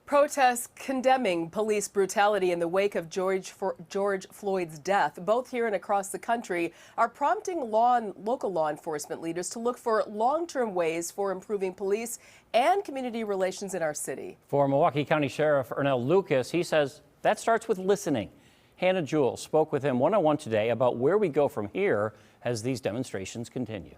Protests condemning police brutality in the wake of George Floyd's death, both here and across the country, are prompting local law enforcement leaders to look for long-term ways for improving police and community relations in our city. For Milwaukee County Sheriff Ernell Lucas, he says that starts with listening. Hannah Jewell spoke with him one-on-one today about where we go from here as these demonstrations continue.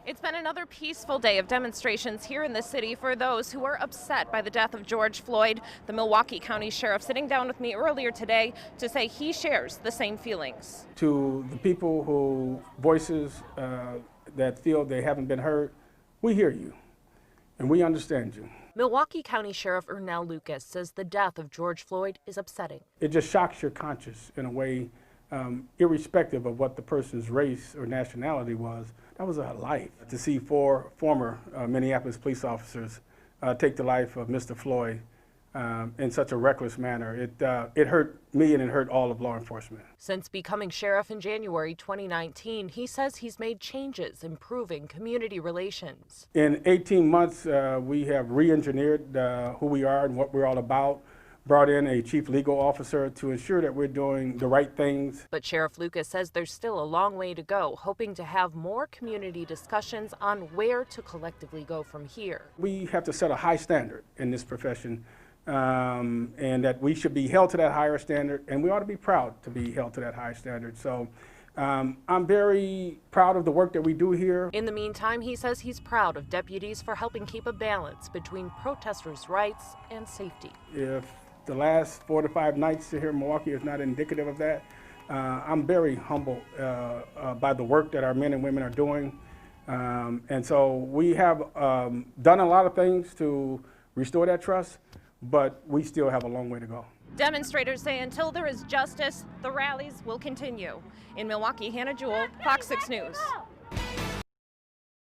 It's been another peaceful day of demonstrations here in the city for those who are upset by the death of George Floyd. The Milwaukee County Sheriff sitting down with me earlier today to say he shares the same feelings. To the people who voices that feel they haven't been heard, we hear you and we understand you. Milwaukee County Sheriff Ernell Lucas says the death of George Floyd is upsetting. It just shocks your conscience in a way, irrespective of what the person's race or nationality was. That was a life. To see four former Minneapolis police officers take the life of Mr. Floyd in such a reckless manner, it hurt me and it hurt all of law enforcement. Since becoming sheriff in January 2019, he says he's made changes improving community relations. In 18 months, we have re-engineered who we are and what we're all about. Brought in a chief legal officer to ensure that we're doing the right things. But Sheriff Lucas says there's still a long way to go, hoping to have more community discussions on where to collectively go from here. We have to set a high standard in this profession, and that we should be held to that higher standard, and we ought to be proud to be held to that high standard. So I'm very proud of the work that we do here. In the meantime, he says he's proud of deputies for helping keep a balance between protesters' rights and safety. If the last 4 to 5 nights here in Milwaukee is not indicative of that, I'm very humbled by the work that our men and women are doing. And so we have done a lot of things to restore that trust, but we still have a long way to go. Demonstrators say until there is justice, the rallies will continue. In Milwaukee, Hannah Jewell, Fox 6 News.